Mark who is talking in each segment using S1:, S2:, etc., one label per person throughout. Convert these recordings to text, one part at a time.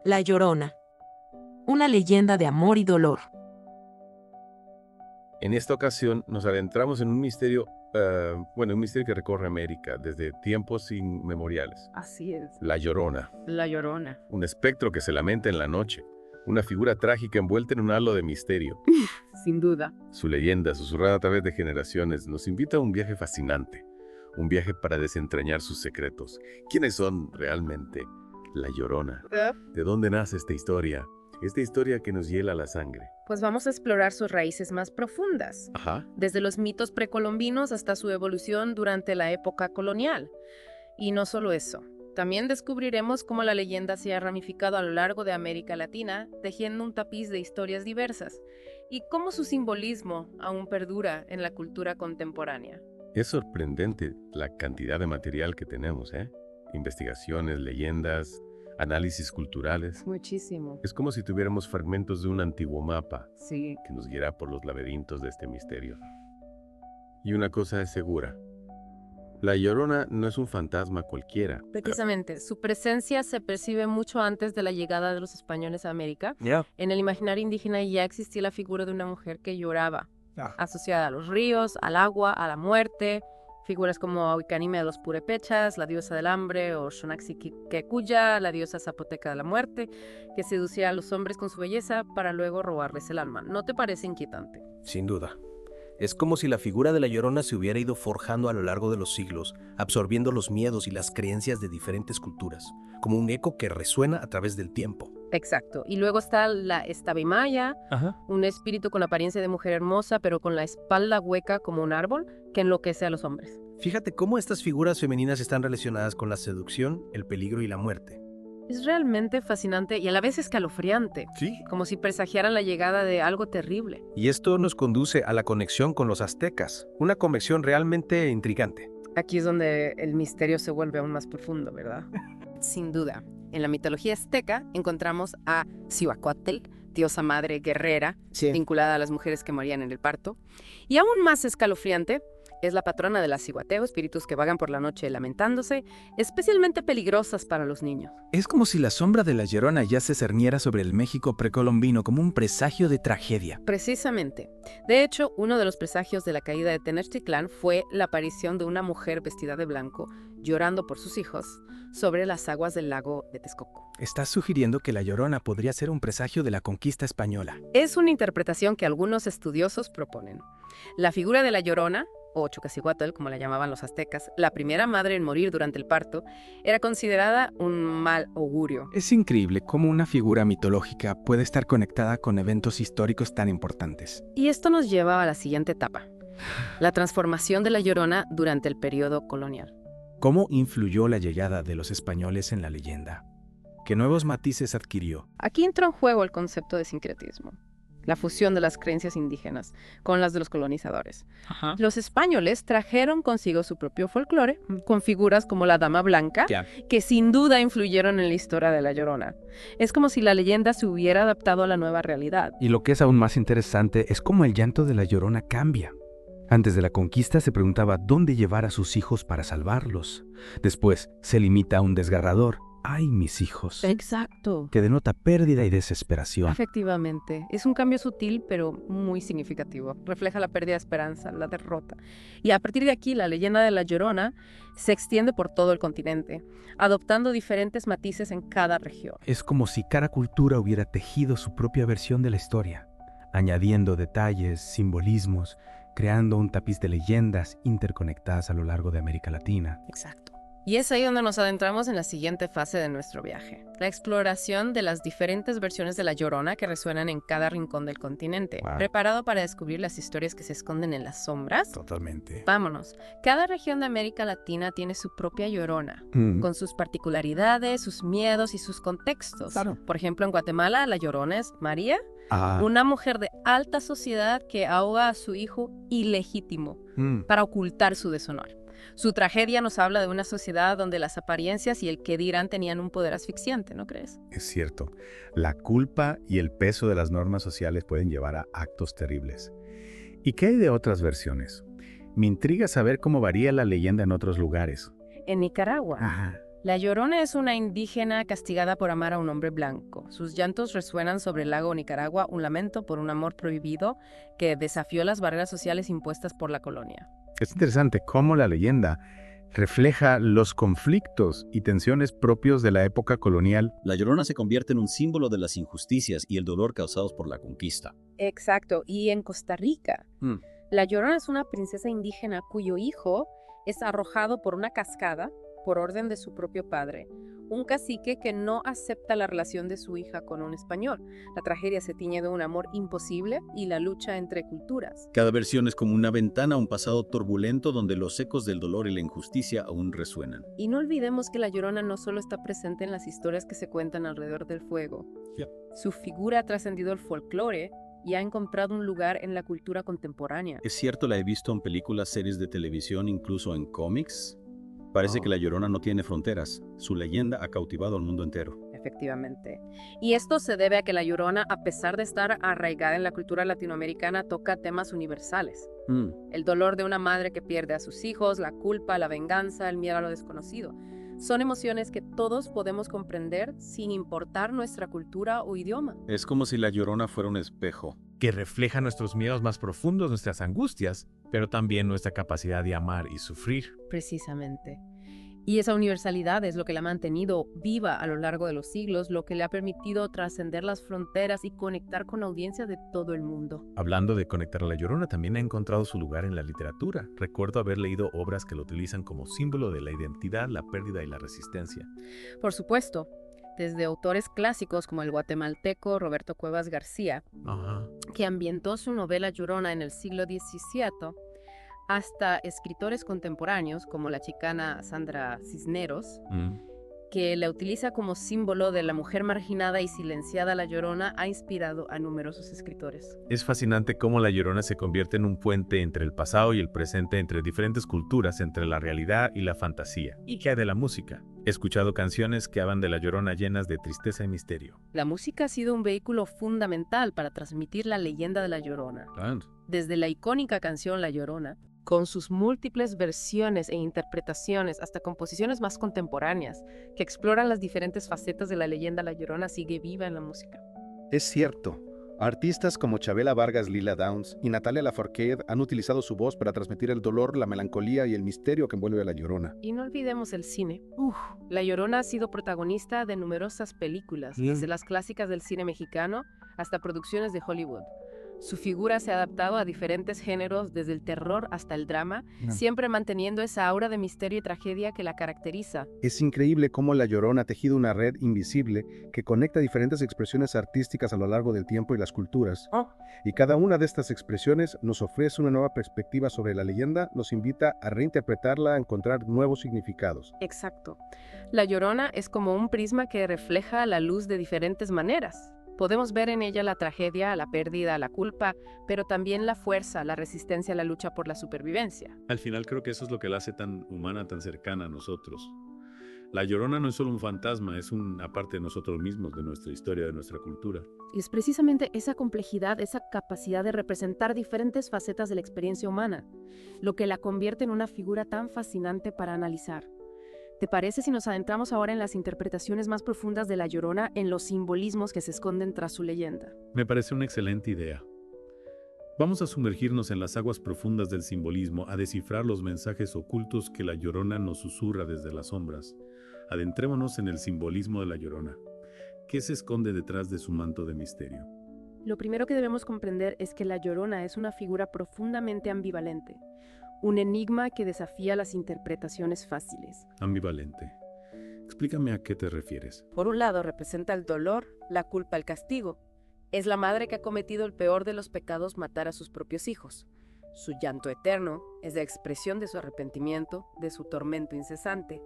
S1: La Llorona. Una leyenda de amor y dolor.
S2: En esta ocasión nos adentramos en un misterio, un misterio que recorre América desde tiempos inmemoriales.
S3: Así es.
S2: La Llorona,
S3: La Llorona.
S2: un espectro que se lamenta en la noche, una figura trágica envuelta en un halo de misterio.
S3: Sin duda.
S2: Su leyenda, susurrada a través de generaciones, nos invita a un viaje fascinante, un viaje para desentrañar sus secretos. ¿Quiénes son realmente la Llorona? ¿De dónde nace esta historia? Esta historia que nos hiela la sangre.
S3: Pues vamos a explorar sus raíces más profundas,
S2: Ajá.
S3: desde los mitos precolombinos hasta su evolución durante la época colonial. Y no solo eso, también descubriremos cómo la leyenda se ha ramificado a lo largo de América Latina, tejiendo un tapiz de historias diversas, y cómo su simbolismo aún perdura en la cultura contemporánea.
S2: Es sorprendente la cantidad de material que tenemos, ¿eh? Investigaciones, leyendas, análisis culturales.
S3: Muchísimo.
S2: Es como si tuviéramos fragmentos de un antiguo mapa
S3: Sí.
S2: que nos guiará por los laberintos de este misterio. Y una cosa es segura. La Llorona no es un fantasma cualquiera.
S3: Precisamente, su presencia se percibe mucho antes de la llegada de los españoles a América. En el imaginario indígena ya existía la figura de una mujer que lloraba, asociada a los ríos, al agua, a la muerte. Figuras como Auicanime de los Purépechas, la diosa del hambre, o Xonaxiquecuya, la diosa zapoteca de la muerte, que seducía a los hombres con su belleza para luego robarles el alma. ¿No te parece inquietante?
S4: Sin duda. Es como si la figura de la Llorona se hubiera ido forjando a lo largo de los siglos, absorbiendo los miedos y las creencias de diferentes culturas, como un eco que resuena a través del tiempo.
S3: Exacto. Y luego está la Estabimaya, un espíritu con apariencia de mujer hermosa, pero con la espalda hueca como un árbol, que enloquece a los hombres.
S4: Fíjate cómo estas figuras femeninas están relacionadas con la seducción, el peligro y la muerte.
S3: Es realmente fascinante y a la vez escalofriante,
S4: Sí.
S3: como si presagiaran la llegada de algo terrible.
S4: Y esto nos conduce a la conexión con los aztecas, una conexión realmente intrigante.
S3: Aquí es donde el misterio se vuelve aún más profundo, ¿verdad? Sin duda. En la mitología azteca encontramos a Cihuacóatl, diosa madre guerrera, vinculada a las mujeres que morían en el parto. Y aún más escalofriante, es la patrona de la ciguateo, espíritus que vagan por la noche lamentándose, especialmente peligrosas para los niños.
S5: Es como si la sombra de la Llorona ya se cerniera sobre el México precolombino como un presagio de tragedia.
S3: Precisamente. De hecho, uno de los presagios de la caída de Tenochtitlán fue la aparición de una mujer vestida de blanco, llorando por sus hijos, sobre las aguas del lago de Texcoco.
S5: Estás sugiriendo que la Llorona podría ser un presagio de la conquista española.
S3: Es una interpretación que algunos estudiosos proponen. La figura de la Llorona, o Xochicalcoatl, como la llamaban los aztecas, la primera madre en morir durante el parto, era considerada un mal augurio.
S5: Es increíble cómo una figura mitológica puede estar conectada con eventos históricos tan importantes.
S3: Y esto nos lleva a la siguiente etapa, la transformación de la Llorona durante el periodo colonial.
S5: ¿Cómo influyó la llegada de los españoles en la leyenda? ¿Qué nuevos matices adquirió?
S3: Aquí entra en juego el concepto de sincretismo, la fusión de las creencias indígenas con las de los colonizadores. Los españoles trajeron consigo su propio folclore, con figuras como la Dama Blanca, que sin duda influyeron en la historia de la Llorona. Es como si la leyenda se hubiera adaptado a la nueva realidad.
S5: Y lo que es aún más interesante es cómo el llanto de la Llorona cambia. Antes de la conquista se preguntaba dónde llevar a sus hijos para salvarlos. Después se limita a un desgarrador. ¡Ay, mis hijos!
S3: Exacto.
S5: Que denota pérdida y desesperación.
S3: Efectivamente. Es un cambio sutil, pero muy significativo. Refleja la pérdida de esperanza, la derrota. Y a partir de aquí, la leyenda de la Llorona se extiende por todo el continente, adoptando diferentes matices en cada región.
S5: Es como si cada cultura hubiera tejido su propia versión de la historia, añadiendo detalles, simbolismos, creando un tapiz de leyendas interconectadas a lo largo de América Latina.
S3: Exacto. Y es ahí donde nos adentramos en la siguiente fase de nuestro viaje, la exploración de las diferentes versiones de la Llorona que resuenan en cada rincón del continente.
S5: Wow.
S3: ¿Preparado para descubrir las historias que se esconden en las sombras?
S5: Totalmente.
S3: Vámonos. Cada región de América Latina tiene su propia Llorona, con sus particularidades, sus miedos y sus contextos.
S5: Claro.
S3: Por ejemplo, en Guatemala, la Llorona es María, una mujer de alta sociedad que ahoga a su hijo ilegítimo para ocultar su deshonor. Su tragedia nos habla de una sociedad donde las apariencias y el qué dirán tenían un poder asfixiante, ¿no crees?
S6: Es cierto. La culpa y el peso de las normas sociales pueden llevar a actos terribles. ¿Y qué hay de otras versiones? Me intriga saber cómo varía la leyenda en otros lugares.
S3: En Nicaragua, La Llorona es una indígena castigada por amar a un hombre blanco. Sus llantos resuenan sobre el lago Nicaragua, un lamento por un amor prohibido que desafió las barreras sociales impuestas por la colonia.
S6: Es interesante cómo la leyenda refleja los conflictos y tensiones propios de la época colonial.
S7: La Llorona se convierte en un símbolo de las injusticias y el dolor causados por la conquista.
S3: Exacto, y en Costa Rica, la Llorona es una princesa indígena cuyo hijo es arrojado por una cascada por orden de su propio padre, un cacique que no acepta la relación de su hija con un español. La tragedia se tiñe de un amor imposible y la lucha entre culturas.
S7: Cada versión es como una ventana a un pasado turbulento donde los ecos del dolor y la injusticia aún resuenan.
S3: Y no olvidemos que la Llorona no solo está presente en las historias que se cuentan alrededor del fuego. Su figura ha trascendido el folclore y ha encontrado un lugar en la cultura contemporánea.
S7: Es cierto, la he visto en películas, series de televisión, incluso en cómics. Parece que la Llorona no tiene fronteras. Su leyenda ha cautivado al mundo entero.
S3: Efectivamente. Y esto se debe a que la Llorona, a pesar de estar arraigada en la cultura latinoamericana, toca temas universales. El dolor de una madre que pierde a sus hijos, la culpa, la venganza, el miedo a lo desconocido. Son emociones que todos podemos comprender sin importar nuestra cultura o idioma.
S2: Es como si la Llorona fuera un espejo
S8: que refleja nuestros miedos más profundos, nuestras angustias, pero también nuestra capacidad de amar y sufrir.
S3: Precisamente. Y esa universalidad es lo que la ha mantenido viva a lo largo de los siglos, lo que le ha permitido trascender las fronteras y conectar con audiencias de todo el mundo.
S8: Hablando de conectar a la Llorona, también ha encontrado su lugar en la literatura. Recuerdo haber leído obras que lo utilizan como símbolo de la identidad, la pérdida y la resistencia.
S3: Por supuesto, desde autores clásicos como el guatemalteco Roberto Cuevas García, que ambientó su novela Llorona en el siglo XVII, hasta escritores contemporáneos como la chicana Sandra Cisneros, que la utiliza como símbolo de la mujer marginada y silenciada. La Llorona ha inspirado a numerosos escritores.
S8: Es fascinante cómo la Llorona se convierte en un puente entre el pasado y el presente, entre diferentes culturas, entre la realidad y la fantasía. ¿Y qué hay de la música? He escuchado canciones que hablan de la Llorona llenas de tristeza y misterio.
S3: La música ha sido un vehículo fundamental para transmitir la leyenda de la Llorona. Desde la icónica canción La Llorona, con sus múltiples versiones e interpretaciones, hasta composiciones más contemporáneas, que exploran las diferentes facetas de la leyenda, La Llorona sigue viva en la música.
S9: Es cierto. Artistas como Chabela Vargas Lila Downs y Natalia Lafourcade han utilizado su voz para transmitir el dolor, la melancolía y el misterio que envuelve a La Llorona.
S3: Y no olvidemos el cine. La Llorona ha sido protagonista de numerosas películas, desde las clásicas del cine mexicano hasta producciones de Hollywood. Su figura se ha adaptado a diferentes géneros, desde el terror hasta el drama, siempre manteniendo esa aura de misterio y tragedia que la caracteriza.
S9: Es increíble cómo La Llorona ha tejido una red invisible que conecta diferentes expresiones artísticas a lo largo del tiempo y las culturas. Y cada una de estas expresiones nos ofrece una nueva perspectiva sobre la leyenda, nos invita a reinterpretarla, a encontrar nuevos significados.
S3: Exacto. La Llorona es como un prisma que refleja la luz de diferentes maneras. Podemos ver en ella la tragedia, la pérdida, la culpa, pero también la fuerza, la resistencia, la lucha por la supervivencia.
S2: Al final creo que eso es lo que la hace tan humana, tan cercana a nosotros. La Llorona no es solo un fantasma, es una parte de nosotros mismos, de nuestra historia, de nuestra cultura.
S3: Y es precisamente esa complejidad, esa capacidad de representar diferentes facetas de la experiencia humana, lo que la convierte en una figura tan fascinante para analizar. ¿Te parece si nos adentramos ahora en las interpretaciones más profundas de La Llorona, en los simbolismos que se esconden tras su leyenda?
S2: Me parece una excelente idea. Vamos a sumergirnos en las aguas profundas del simbolismo, a descifrar los mensajes ocultos que La Llorona nos susurra desde las sombras. Adentrémonos en el simbolismo de La Llorona. ¿Qué se esconde detrás de su manto de misterio?
S3: Lo primero que debemos comprender es que La Llorona es una figura profundamente ambivalente. Un enigma que desafía las interpretaciones fáciles.
S2: Ambivalente. Explícame a qué te refieres.
S3: Por un lado, representa el dolor, la culpa, el castigo. Es la madre que ha cometido el peor de los pecados, matar a sus propios hijos. Su llanto eterno es la expresión de su arrepentimiento, de su tormento incesante.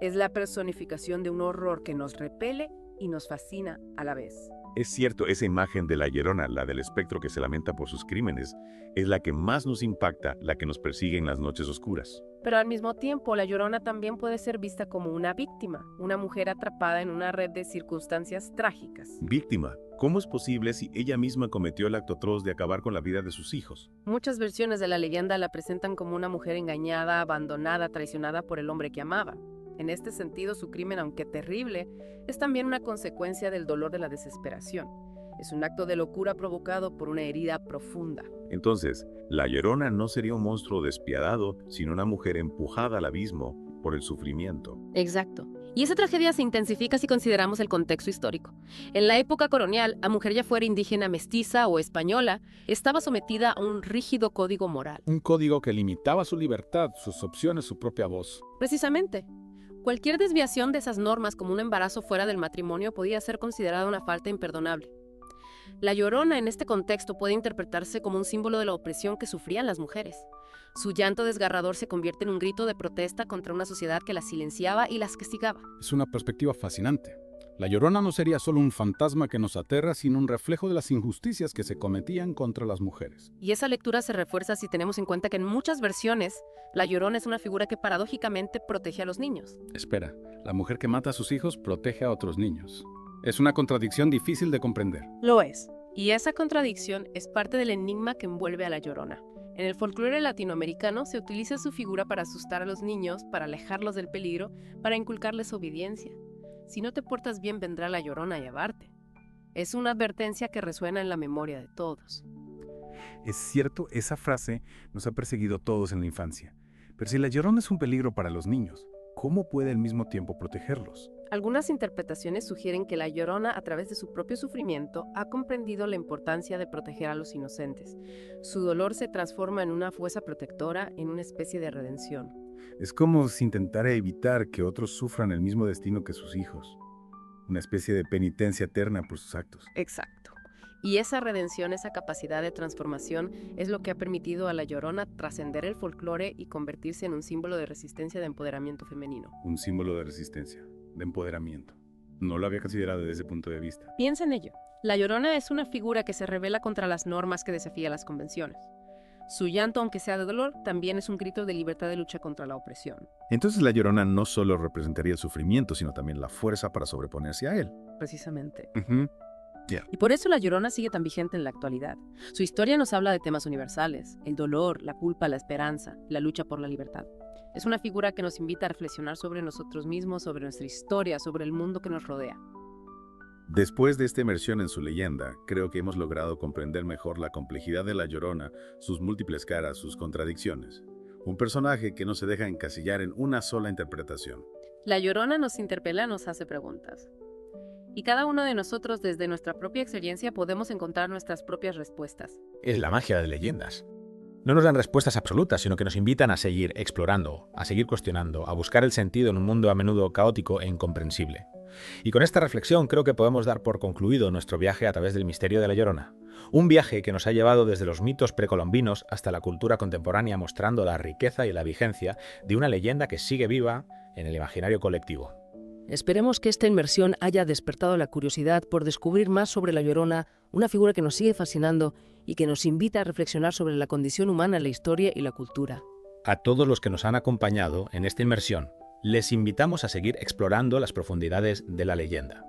S3: Es la personificación de un horror que nos repele y nos fascina a la vez.
S2: Es cierto, esa imagen de la Llorona, la del espectro que se lamenta por sus crímenes, es la que más nos impacta, la que nos persigue en las noches oscuras.
S3: Pero al mismo tiempo, La Llorona también puede ser vista como una víctima, una mujer atrapada en una red de circunstancias trágicas.
S2: Víctima. ¿Cómo es posible si ella misma cometió el acto atroz de acabar con la vida de sus hijos?
S3: Muchas versiones de la leyenda la presentan como una mujer engañada, abandonada, traicionada por el hombre que amaba. En este sentido, su crimen, aunque terrible, es también una consecuencia del dolor de la desesperación. Es un acto de locura provocado por una herida profunda.
S2: Entonces, la Llorona no sería un monstruo despiadado, sino una mujer empujada al abismo por el sufrimiento.
S3: Exacto. Y esa tragedia se intensifica si consideramos el contexto histórico. En la época colonial, la mujer, ya fuera indígena, mestiza o española, estaba sometida a un rígido código moral.
S10: Un código que limitaba su libertad, sus opciones, su propia voz.
S3: Precisamente. Cualquier desviación de esas normas, como un embarazo fuera del matrimonio, podía ser considerada una falta imperdonable. La Llorona en este contexto puede interpretarse como un símbolo de la opresión que sufrían las mujeres. Su llanto desgarrador se convierte en un grito de protesta contra una sociedad que las silenciaba y las castigaba.
S10: Es una perspectiva fascinante. La Llorona no sería solo un fantasma que nos aterra, sino un reflejo de las injusticias que se cometían contra las mujeres.
S3: Y esa lectura se refuerza si tenemos en cuenta que en muchas versiones, la Llorona es una figura que paradójicamente protege a los niños.
S10: Espera, la mujer que mata a sus hijos protege a otros niños. Es una contradicción difícil de comprender.
S3: Lo es. Y esa contradicción es parte del enigma que envuelve a la Llorona. En el folclore latinoamericano se utiliza su figura para asustar a los niños, para alejarlos del peligro, para inculcarles obediencia. Si no te portas bien, vendrá la Llorona a llevarte. Es una advertencia que resuena en la memoria de todos.
S6: Es cierto, esa frase nos ha perseguido a todos en la infancia. Pero si la Llorona es un peligro para los niños, ¿cómo puede al mismo tiempo protegerlos?
S3: Algunas interpretaciones sugieren que la Llorona, a través de su propio sufrimiento, ha comprendido la importancia de proteger a los inocentes. Su dolor se transforma en una fuerza protectora, en una especie de redención.
S6: Es como si intentara evitar que otros sufran el mismo destino que sus hijos. Una especie de penitencia eterna por sus actos.
S3: Exacto. Y esa redención, esa capacidad de transformación, es lo que ha permitido a la Llorona trascender el folclore y convertirse en un símbolo de resistencia, de empoderamiento femenino.
S6: Un símbolo de resistencia, de empoderamiento. No lo había considerado desde ese punto de vista.
S3: Piensa en ello. La Llorona es una figura que se revela contra las normas, que desafía las convenciones. Su llanto, aunque sea de dolor, también es un grito de libertad, de lucha contra la opresión.
S6: Entonces la Llorona no solo representaría el sufrimiento, sino también la fuerza para sobreponerse a él.
S3: Precisamente.
S6: Yeah.
S3: Y por eso la Llorona sigue tan vigente en la actualidad. Su historia nos habla de temas universales: el dolor, la culpa, la esperanza, la lucha por la libertad. Es una figura que nos invita a reflexionar sobre nosotros mismos, sobre nuestra historia, sobre el mundo que nos rodea.
S2: Después de esta inmersión en su leyenda, creo que hemos logrado comprender mejor la complejidad de la Llorona, sus múltiples caras, sus contradicciones. Un personaje que no se deja encasillar en una sola interpretación.
S3: La Llorona nos interpela, nos hace preguntas. Y cada uno de nosotros, desde nuestra propia experiencia, podemos encontrar nuestras propias respuestas.
S11: Es la magia de leyendas. No nos dan respuestas absolutas, sino que nos invitan a seguir explorando, a seguir cuestionando, a buscar el sentido en un mundo a menudo caótico e incomprensible. Y con esta reflexión creo que podemos dar por concluido nuestro viaje a través del misterio de la Llorona. Un viaje que nos ha llevado desde los mitos precolombinos hasta la cultura contemporánea, mostrando la riqueza y la vigencia de una leyenda que sigue viva en el imaginario colectivo.
S12: Esperemos que esta inmersión haya despertado la curiosidad por descubrir más sobre la Llorona, una figura que nos sigue fascinando y que nos invita a reflexionar sobre la condición humana, la historia y la cultura.
S11: A todos los que nos han acompañado en esta inmersión, les invitamos a seguir explorando las profundidades de la leyenda.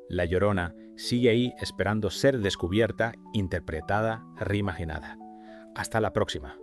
S11: La Llorona sigue ahí esperando ser descubierta, interpretada, reimaginada. Hasta la próxima.